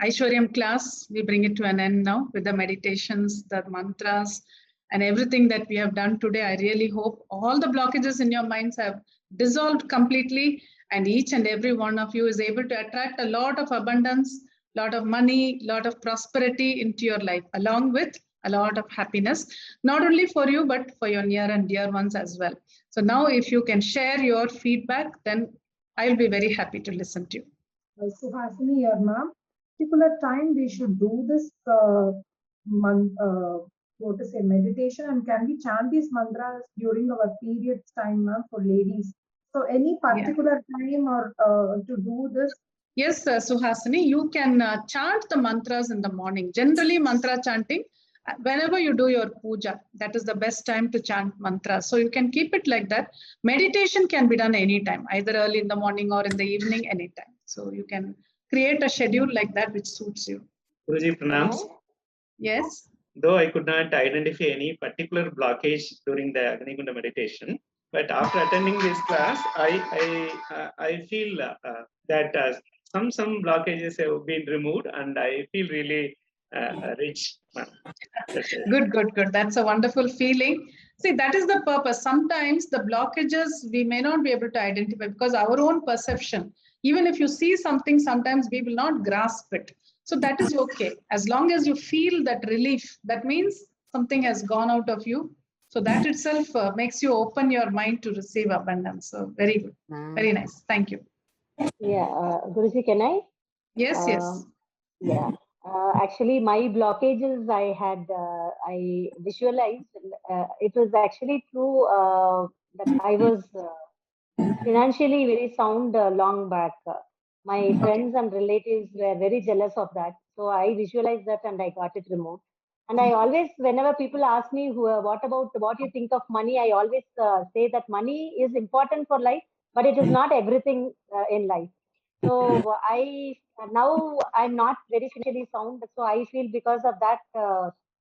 Aishwaryam class, we bring it to an end now with the meditations, the mantras, and everything that we have done today. I really hope all the blockages in your minds have dissolved completely, and each and every one of you is able to attract a lot of abundance, lot of money, lot of prosperity into your life, along with a lot of happiness, not only for you, but for your near and dear ones as well. So now if you can share your feedback, then I'll be very happy to listen to you. Suhasini here, ma'am. Particular time we should do this meditation, and can we chant these mantras during our periods time, ma'am, for ladies? So any particular time or to do this? Yes, Suhasini, you can chant the mantras in the morning. Generally, mantra chanting, whenever you do your puja, that is the best time to chant mantras. So you can keep it like that. Meditation can be done anytime, either early in the morning or in the evening, anytime. So you can create a schedule like that which suits you. Guruji, pranams. Yes. Though I could not identify any particular blockage during the Agnigunda meditation, but after attending this class, I feel that some blockages have been removed, and I feel really rich. Good. That's a wonderful feeling. See, that is the purpose. Sometimes the blockages we may not be able to identify because our own perception, even if you see something, sometimes we will not grasp it. So that is okay. As long as you feel that relief, that means something has gone out of you. So that itself makes you open your mind to receive abundance. So very good. Very nice. Thank you. Yeah, Guruji, can I? Yes, yes. Yeah. Actually, my blockages I visualized. It was actually true that I was financially very sound long back. My friends and relatives were very jealous of that. So I visualized that and I got it removed. And I always, whenever people ask me, what you think of money, I always say that money is important for life, but it is not everything in life. So now I'm not very financially sound. So I feel because of that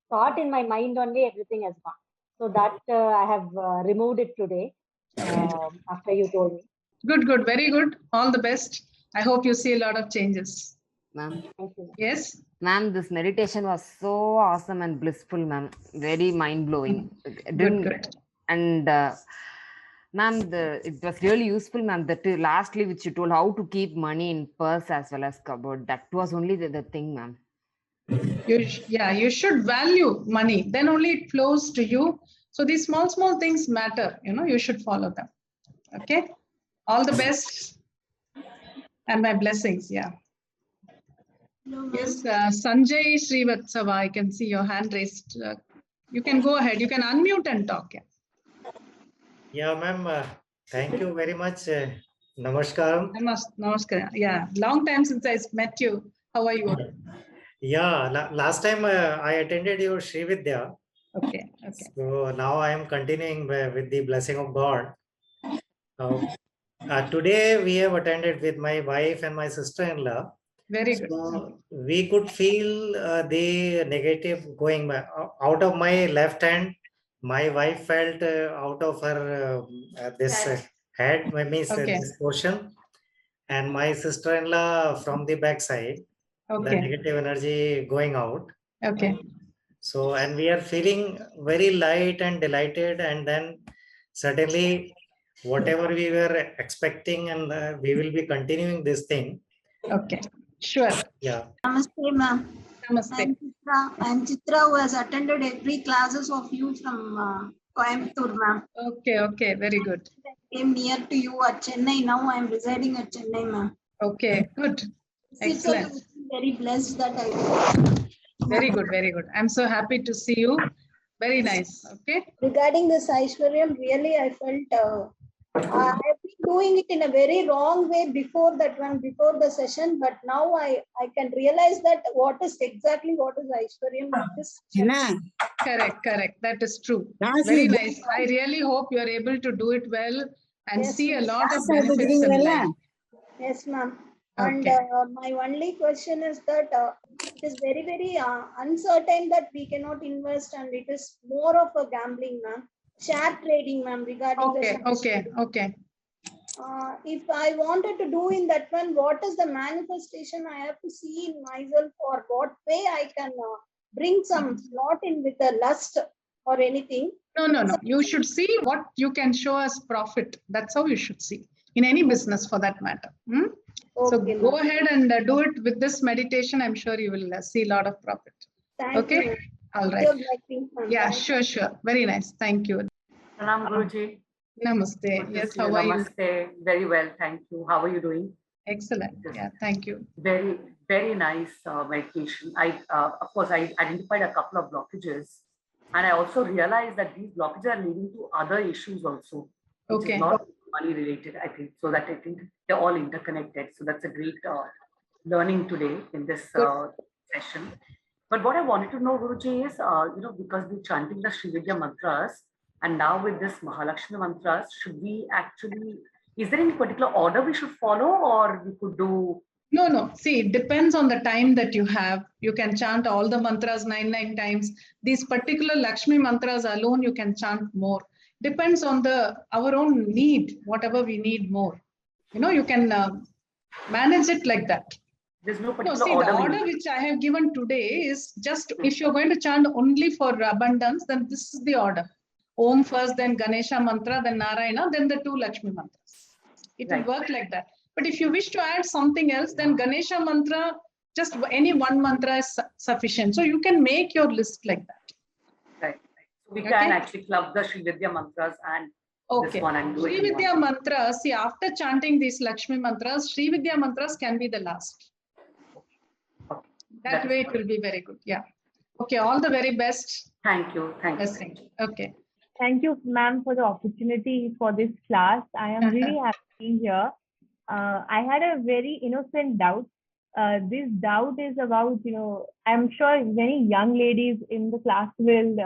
thought in my mind only, everything has gone. So that I have removed it today after you told me. Good. Very good. All the best. I hope you see a lot of changes. Ma'am. Yes. Ma'am, this meditation was so awesome and blissful, ma'am. Very mind-blowing. Good. And ma'am, it was really useful, ma'am. That lastly, which you told how to keep money in purse as well as cupboard. That was only the thing, ma'am. You should value money. Then only it flows to you. So these small things matter. You should follow them. Okay. All the best. And my blessings. Yeah. Yes, Sanjay Srivatsava, I can see your hand raised. You can go ahead. You can unmute and talk. Yeah, ma'am. Thank you very much. Namaskaram. Namaskaram. Yeah, long time since I met you. How are you? Yeah, last time I attended your Sri Vidya. Okay. So now I am continuing with the blessing of God. Today we have attended with my wife and my sister-in-law. Very good. So we could feel the negative going out of my left hand. My wife felt out of her this head, means this portion, and my sister-in-law from the back side. The negative energy going out. Okay. So, and we are feeling very light and delighted, and then suddenly whatever we were expecting, and we will be continuing this thing. Okay, sure. Yeah. Namaste, ma'am. Namaste. I'm Chitra, who has attended every classes of you from Coimbatore, ma'am. Okay, very good. I came near to you at Chennai. Now I'm residing at Chennai, ma'am. Okay, good. Excellent. Very blessed that I. Very good. I'm so happy to see you. Very nice. Okay. Regarding this Aishwaryam, really I felt I've been doing it in a very wrong way before the session, but now I can realize that what is Aishwaryam. Correct. That is true. Very nice. I really hope you are able to do it well and see a lot of benefits in life. Yes, ma'am. Okay. And my only question is that it is very, very uncertain that we cannot invest, and it is more of a gambling, ma'am. Share trading, ma'am, regarding Okay. if I wanted to do in that one, what is the manifestation I have to see in myself, or what way I can bring some not in with the lust or anything? No. You should see what you can show as profit. That's how you should see in any business for that matter. So Okay, go ahead and do it with this meditation. I'm sure you will see a lot of profit. Thank Okay. you. All right. Your blessings, ma'am. Yeah, Thank sure. Very nice. Thank you. Pranam Guruji. Namaste. Good to Yes, see how you. are you? Namaste. Very well, thank you. How are you doing? Excellent. Yeah, thank you. Very, very nice meditation. Of course, I identified a couple of blockages, and I also realized that these blockages are leading to other issues also, which is not money related, I think. So that I think they're all interconnected. So that's a great learning today in this session. But what I wanted to know, Guruji, is, because we're chanting the Srividya mantras, and now with this Mahalakshmi mantras, should we actually, is there any particular order we should follow, or we could do? No. See, it depends on the time that you have. You can chant all the mantras 99 times. These particular Lakshmi mantras alone, you can chant more. Depends on our own need, whatever we need more. You can manage it like that. There's no particular order. The order which I have given today is just, if you're going to chant only for abundance, then this is the order. Om first, then Ganesha mantra, then Narayana, then the 2 Lakshmi mantras. It will work like that. But if you wish to add something else, then Ganesha mantra, just any one mantra is sufficient. So you can make your list like that. Right. So we can actually club the Srividya mantras and this one and do it. Srividya mantras, see, after chanting these Lakshmi mantras, Srividya mantras can be the last. That way it will be very good. Yeah. Okay. All the very best. Thank you. Thank you. Okay. Thank you, ma'am, for the opportunity for this class. I am really happy being here. I had a very innocent doubt. This doubt is about, I'm sure many young ladies in the class will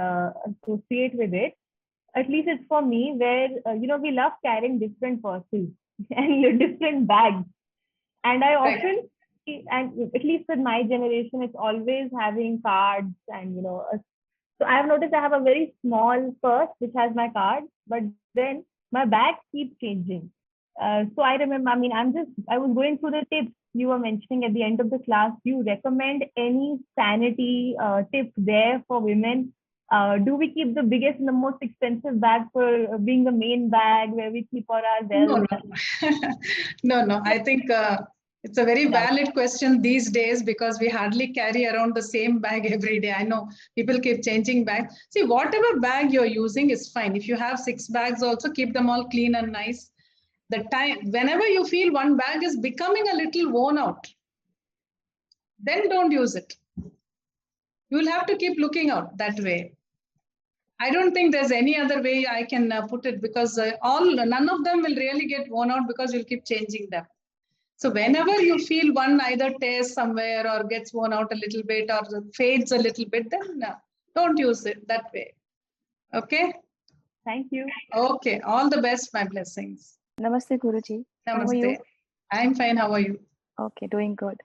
associate with it. At least it's for me, where, we love carrying different purses and different bags. And I often, and at least with my generation, it's always having cards and, so I have noticed I have a very small purse which has my cards, but then my bag keeps changing. So I remember, I was going through the tips you were mentioning at the end of the class. Do you recommend any sanity tips there for women? Do we keep the biggest and the most expensive bag for being the main bag where we keep all our bells? No. I think it's a very valid question these days, because we hardly carry around the same bag every day. I know people keep changing bags. See, whatever bag you're using is fine. If you have 6 bags also, keep them all clean and nice. Whenever you feel one bag is becoming a little worn out, then don't use it. You will have to keep looking out that way. I don't think there's any other way I can put it, because none of them will really get worn out, because you'll keep changing them. So whenever you feel one either tears somewhere or gets worn out a little bit or fades a little bit, then don't use it that way. Okay? Thank you. Okay. All the best. My blessings. Namaste, Guruji. Namaste. How are you? I'm fine. How are you? Okay, doing good.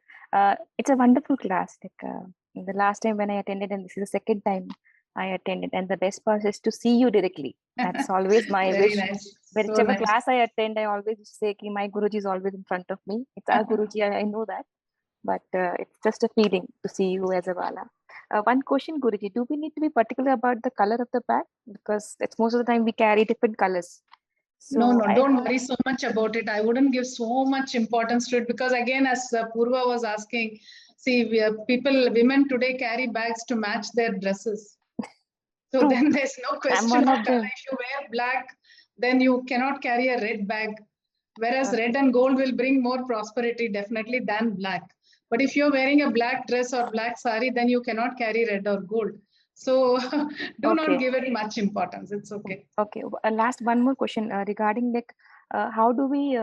It's a wonderful class. The last time when I attended, and this is the second time I attended, and the best part is to see you directly. That's always my wish. Nice. Whichever class I attend, I always say ki my Guruji is always in front of me. It's our Guruji, I know that, but it's just a feeling to see you as a Bala. One question, Guruji, do we need to be particular about the color of the bag? Because it's most of the time we carry different colors. So no, don't worry so much about it. I wouldn't give so much importance to it, because again, as Purva was asking, see, women today carry bags to match their dresses. So then there's no question of color. If you wear black, then you cannot carry a red bag. Whereas red and gold will bring more prosperity definitely than black. But if you're wearing a black dress or black sari, then you cannot carry red or gold. So do not give it much importance. It's okay. Okay. Last one more question regarding how do we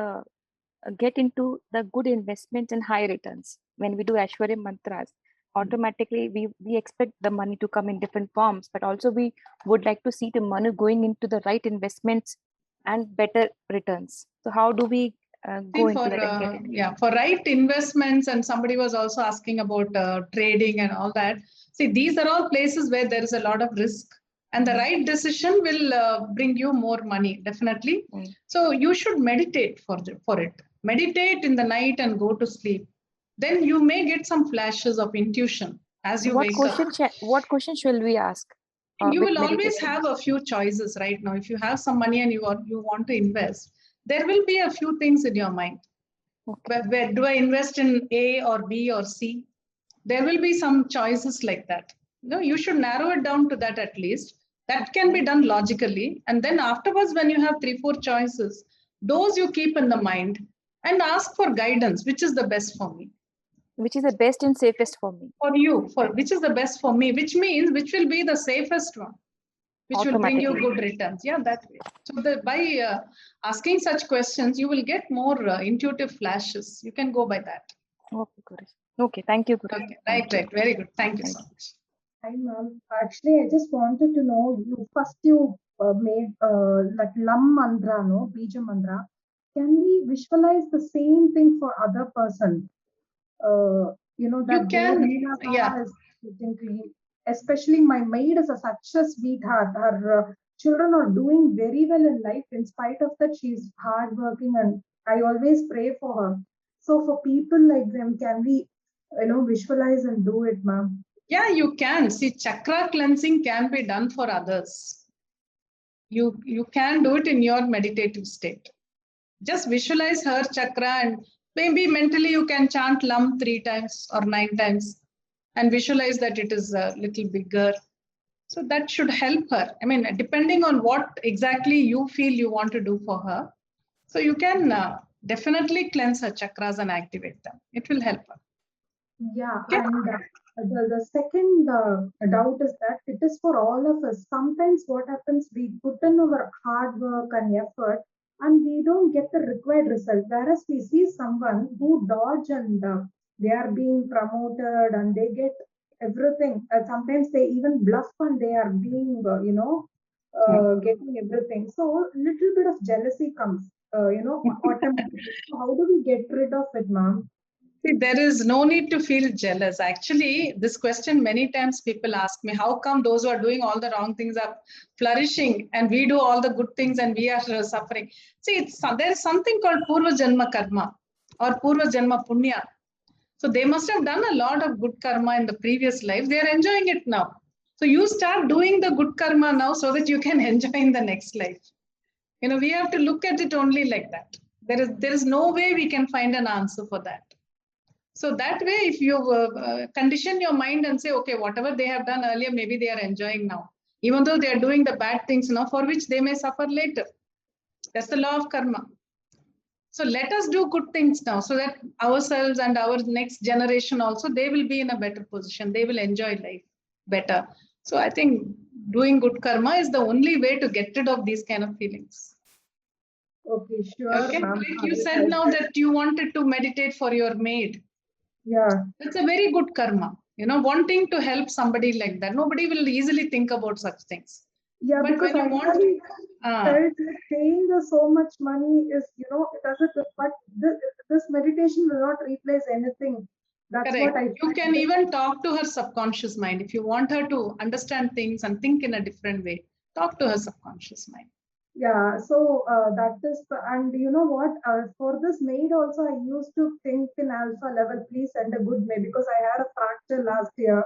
get into the good investments and high returns when we do Aishwarya mantras? Automatically we expect the money to come in different forms, but also we would like to see the money going into the right investments and better returns. So how do we go into that and get it? For right investments, and somebody was also asking about trading and all that. See, these are all places where there is a lot of risk. And the right decision will bring you more money, definitely. So you should meditate for it. Meditate in the night and go to sleep. Then you may get some flashes of intuition as you wake up. What question shall we ask? You will always have a few choices right now. If you have some money and you want to invest, there will be a few things in your mind. Okay. Where do I invest in A or B or C? There will be some choices like that. No, you should narrow it down to that at least. That can be done logically. And then afterwards, when you have 3-4 choices, those you keep in the mind and ask for guidance, which is the best for me. Which is the best and safest for me. For you, which is the best for me, which means which will be the safest one, which will bring you good returns. Yeah, that way. So by asking such questions, you will get more intuitive flashes. You can go by that. Okay, Guru. Okay, thank you, Guru. Okay, right. Very good. Thank you so much. Hi, ma'am. Actually, I just wanted to know, you made like Lam Mantra, no? Bija Mantra. Can we visualize the same thing for other person? That you can, yeah. Is clean. Especially my maid is such a sweetheart. Her children are doing very well in life. In spite of that, she's hardworking, and I always pray for her. So for people like them, can we, visualize and do it, ma'am? Yeah, you can. See, chakra cleansing can be done for others. You can do it in your meditative state. Just visualize her chakra, and maybe mentally you can chant Lam 3 times or 9 times and visualize that it is a little bigger. So that should help her. I mean, depending on what exactly you feel you want to do for her. So you can definitely cleanse her chakras and activate them. It will help her. Yeah, okay. And the second doubt is that it is for all of us. Sometimes what happens, we put in our hard work and effort and we don't get the required result. Whereas we see someone who dodge and they are being promoted and they get everything. Sometimes they even bluff and they are being, getting everything. So a little bit of jealousy comes, automatically. So how do we get rid of it, ma'am? See, there is no need to feel jealous. Actually, this question many times people ask me, how come those who are doing all the wrong things are flourishing and we do all the good things and we are suffering? See, there is something called Purva Janma Karma or Purva Janma Punya. So they must have done a lot of good karma in the previous life. They are enjoying it now. So you start doing the good karma now so that you can enjoy in the next life. We have to look at it only like that. There is no way we can find an answer for that. So that way, if you condition your mind and say, okay, whatever they have done earlier, maybe they are enjoying now, even though they are doing the bad things now, for which they may suffer later. That's the law of karma. So let us do good things now so that ourselves and our next generation also, they will be in a better position. They will enjoy life better. So I think doing good karma is the only way to get rid of these kind of feelings. Okay, sure. Okay, like you said now that you wanted to meditate for your maid. Yeah. It's a very good karma, wanting to help somebody like that. Nobody will easily think about such things. Yeah, but because I felt paying so much money is, it doesn't, but this meditation will not replace anything. That's correct. What you can even talk to her subconscious mind. If you want her to understand things and think in a different way, talk to her subconscious mind. Yeah, so that is, and you know what, for this maid also, I used to think in alpha level, please send a good maid, because I had a fracture last year.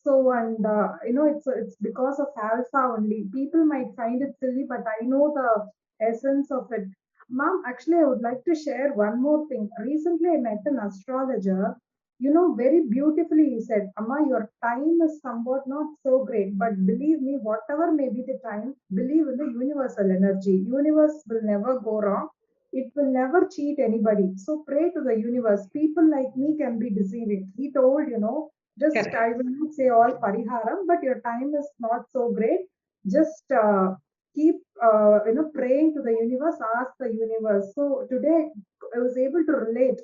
So, and it's because of alpha only. People might find it silly, but I know the essence of it. Ma'am, actually, I would like to share one more thing. Recently, I met an astrologer. Very beautifully he said, Amma, your time is somewhat not so great, but believe me, whatever may be the time, believe in the universal energy. Universe will never go wrong. It will never cheat anybody. So pray to the universe. People like me can be deceiving. He told, just correct. I will not say all pariharam, but your time is not so great. Just keep, praying to the universe, ask the universe. So today I was able to relate.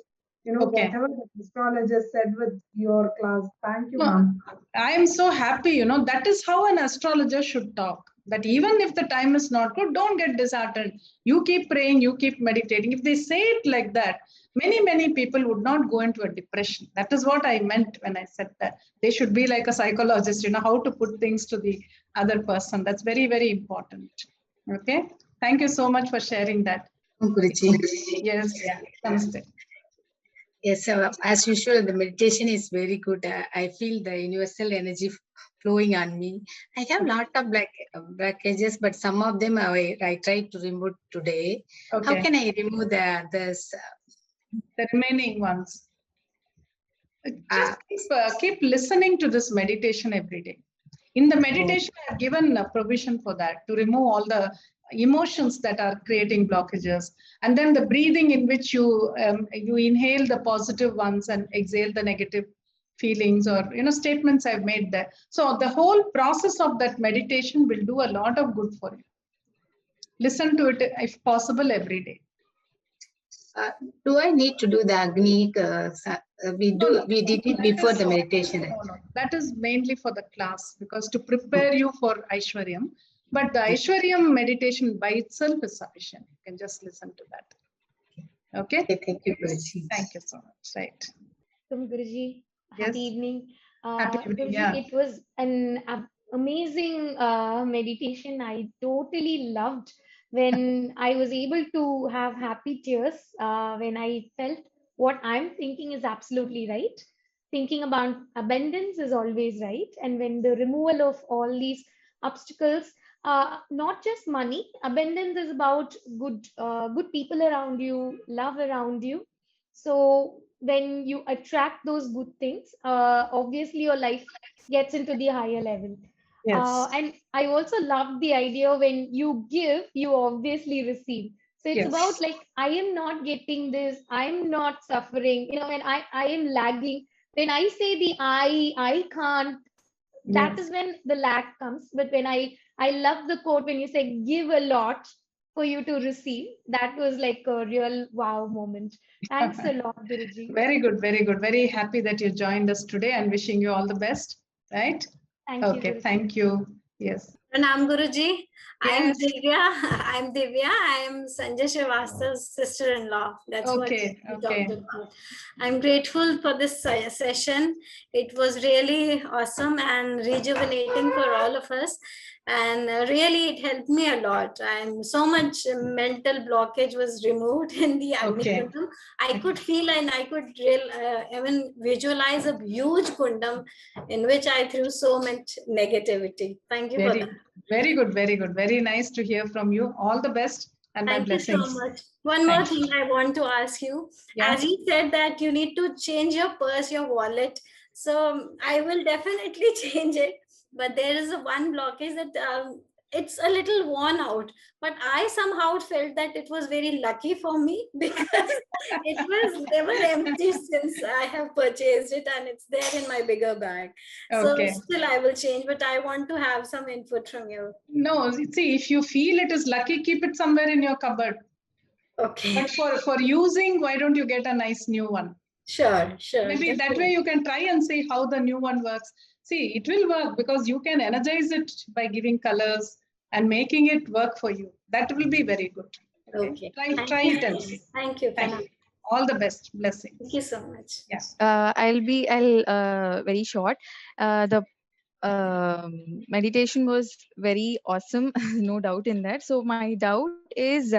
Okay. Whatever the astrologist said with your class. Thank you, ma'am. I am so happy, that is how an astrologer should talk. That even if the time is not good, don't get disheartened. You keep praying, you keep meditating. If they say it like that, many people would not go into a depression. That is what I meant when I said that. They should be like a psychologist, how to put things to the other person. That's very, very important. Okay. Thank you so much for sharing that. Guruji. Yes. Namaste. Yes, as usual, the meditation is very good. I feel the universal energy flowing on me. I have a lot of blockages, but some of them I tried to remove today. Okay. How can I remove the remaining ones? Just keep listening to this meditation every day. In the meditation, I've given a provision for that, to remove all the emotions that are creating blockages. And then the breathing in which you inhale the positive ones and exhale the negative feelings or statements I've made there. So the whole process of that meditation will do a lot of good for you. Listen to it if possible every day. Do I need to do the Agni? We did it before the meditation. No. That is mainly for the class, because to prepare you for Aishwaryam. But the Aishwaryam meditation by itself is sufficient. You can just listen to that. Okay? Thank you, Guruji. Thank you so much. Right. Guruji, yes. Happy evening. Happy evening. Guruji, it was an amazing meditation. I totally loved when I was able to have happy tears, when I felt what I'm thinking is absolutely right. Thinking about abundance is always right. And when the removal of all these obstacles, not just money, abundance is about good people around you, love around you. So when you attract those good things, obviously your life gets into the higher level. Yes. And I also love the idea when you give, you obviously receive. So it's about like, I am not getting this, I'm not suffering, when I am lagging. When I say the I can't, that is when the lack comes. But when I love the quote when you say give a lot for you to receive. That was like a real wow moment. Thanks a lot, Guruji. Very good, very good. Very happy that you joined us today and wishing you all the best. Right? Thank you. Okay, thank you. Yes. Pranam, Guruji. Yes. I'm Divya. I am Sanjay Srivastav's sister-in-law. That's what we talked about. I'm grateful for this session. It was really awesome and rejuvenating for all of us. And really, it helped me a lot. And so much mental blockage was removed in the Agni Kundam. I could feel and I could even visualize a huge kundam in which I threw so much negativity. Thank you for that. Very good, very good. Very nice to hear from you. All the best and my blessings. Thank you so much. One more thing I want to ask you. As you said that you need to change your purse, your wallet. So I will definitely change it. But there is one blockage that it's a little worn out. But I somehow felt that it was very lucky for me because it was never empty since I have purchased it and it's there in my bigger bag. So still I will change, but I want to have some input from you. No, see, if you feel it is lucky, keep it somewhere in your cupboard. Okay. But for using, why don't you get a nice new one? Sure. Maybe that way you can try and see how the new one works. See, it will work because you can energize it by giving colors and making it work for you. That will be very good. Okay. Try it and see. Thank you. All the best. Blessings. Thank you so much. Yes. I'll very short. The meditation was very awesome, no doubt in that. So my doubt is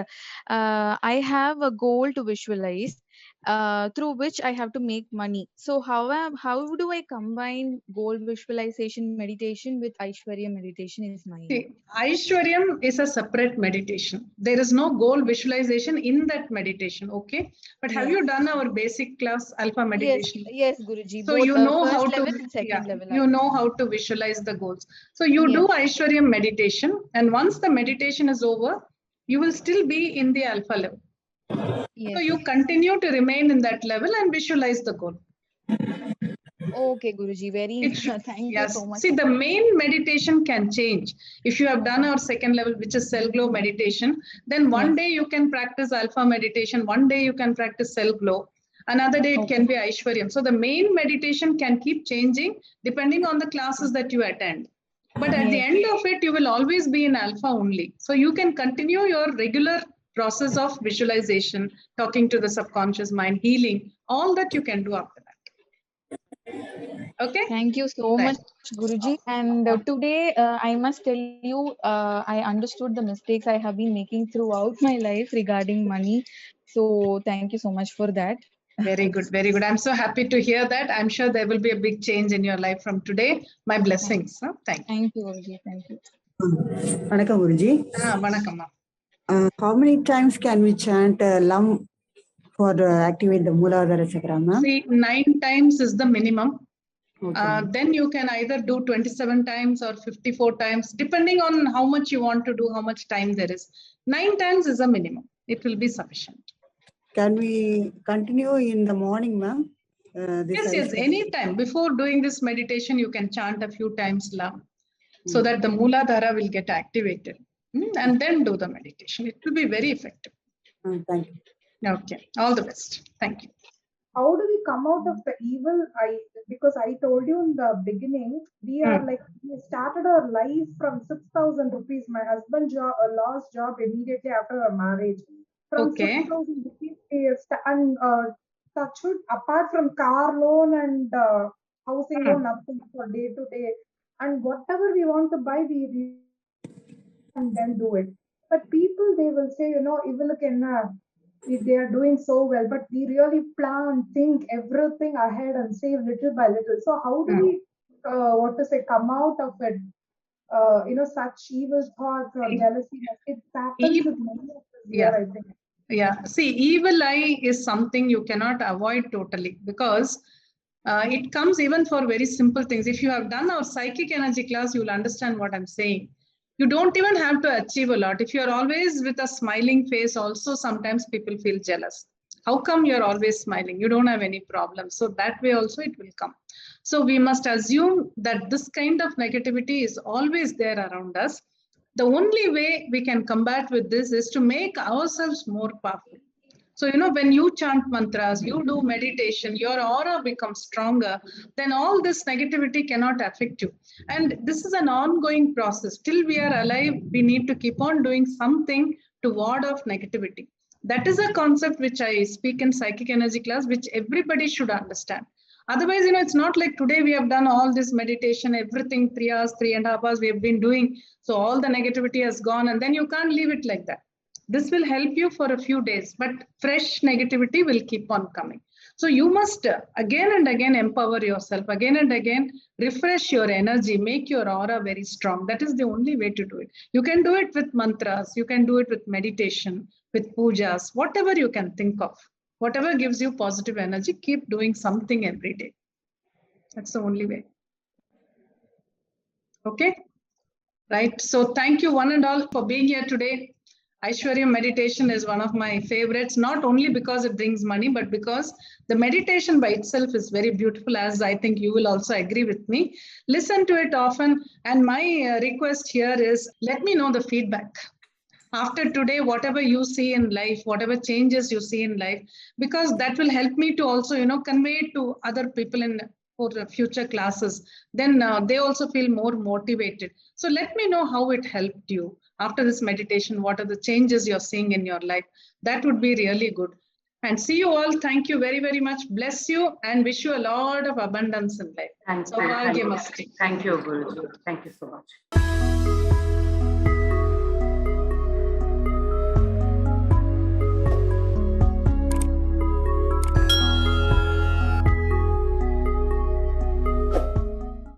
I have a goal to visualize through which I have to make money. So how do I combine goal visualization meditation with Aishwaryam meditation is my See, Aishwaryam is a separate meditation. There is no goal visualization in that meditation, okay? But have you done our basic class alpha meditation? Yes, Guruji. So both, you know first how level to and second level. you know how to visualize the goals. So you do Aishwaryam meditation, and once the meditation is over, you will still be in the alpha level. So you continue to remain in that level and visualize the goal. Okay, Guruji. Thank you so much. See, the main meditation can change. If you have done our second level, which is cell glow meditation, then one day you can practice alpha meditation, one day you can practice cell glow, another day it can be Aishwaryam. So the main meditation can keep changing depending on the classes that you attend. But at the end of it, you will always be in alpha only. So you can continue your regular process of visualization, talking to the subconscious mind, healing, all that you can do after that. Okay. Thank you so much, Guruji. And today, I must tell you, I understood the mistakes I have been making throughout my life regarding money. So thank you so much for that. Very good, very good. I'm so happy to hear that. I'm sure there will be a big change in your life from today. My blessings. Thank you. Thank you, Guruji. Thank you. Vanakkam, Guruji. Vanakkam. How many times can we chant Lam for activate the Mooladhara Chakra, ma'am? See, 9 times is the minimum. Okay. Then you can either do 27 times or 54 times, depending on how much you want to do, how much time there is. 9 times is a minimum. It will be sufficient. Can we continue in the morning, ma'am? Yes, anytime. Before doing this meditation, you can chant a few times Lam, so that the Mooladhara will get activated. And then do the meditation. It will be very effective. Thank you. Okay. All the best. Thank you. How do we come out of the evil? Because I told you in the beginning, we are like, we started our life from 6,000 rupees. My husband lost job immediately after our marriage. From 6,000 rupees, and touchwood, apart from car loan and housing loan, nothing for day to day. And whatever we want to buy, we and then do it. But people, they will say, you know, they are doing so well, but we really plan, think everything ahead and save little by little. So how do we, come out of it? Such evil thoughts or jealousy, it happens with many of us here, I think. Yeah, see, evil eye is something you cannot avoid totally, because it comes even for very simple things. If you have done our psychic energy class, you will understand what I'm saying. You don't even have to achieve a lot. If you're always with a smiling face, also sometimes people feel jealous. How come you're always smiling? You don't have any problems. So that way also it will come. So we must assume that this kind of negativity is always there around us. The only way we can combat with this is to make ourselves more powerful. So, when you chant mantras, you do meditation, your aura becomes stronger, then all this negativity cannot affect you. And this is an ongoing process. Till we are alive, we need to keep on doing something to ward off negativity. That is a concept which I speak in psychic energy class, which everybody should understand. Otherwise, it's not like today we have done all this meditation, everything 3 hours, 3.5 hours we have been doing. So all the negativity has gone, and then you can't leave it like that. This will help you for a few days, but fresh negativity will keep on coming. So you must again and again empower yourself, again and again refresh your energy, make your aura very strong. That is the only way to do it. You can do it with mantras, you can do it with meditation, with pujas, whatever you can think of. Whatever gives you positive energy, keep doing something every day. That's the only way. Okay? Right. So thank you one and all for being here today. Aishwarya meditation is one of my favorites, not only because it brings money, but because the meditation by itself is very beautiful, as I think you will also agree with me. Listen to it often. And my request here is, let me know the feedback. After today, whatever you see in life, whatever changes you see in life, because that will help me to also, convey it to other people for future classes. Then they also feel more motivated. So let me know how it helped you. After this meditation, what are the changes you're seeing in your life? That would be really good. And see you all. Thank you very, very much. Bless you and wish you a lot of abundance in life. Thank you, Guruji. Thank you so much.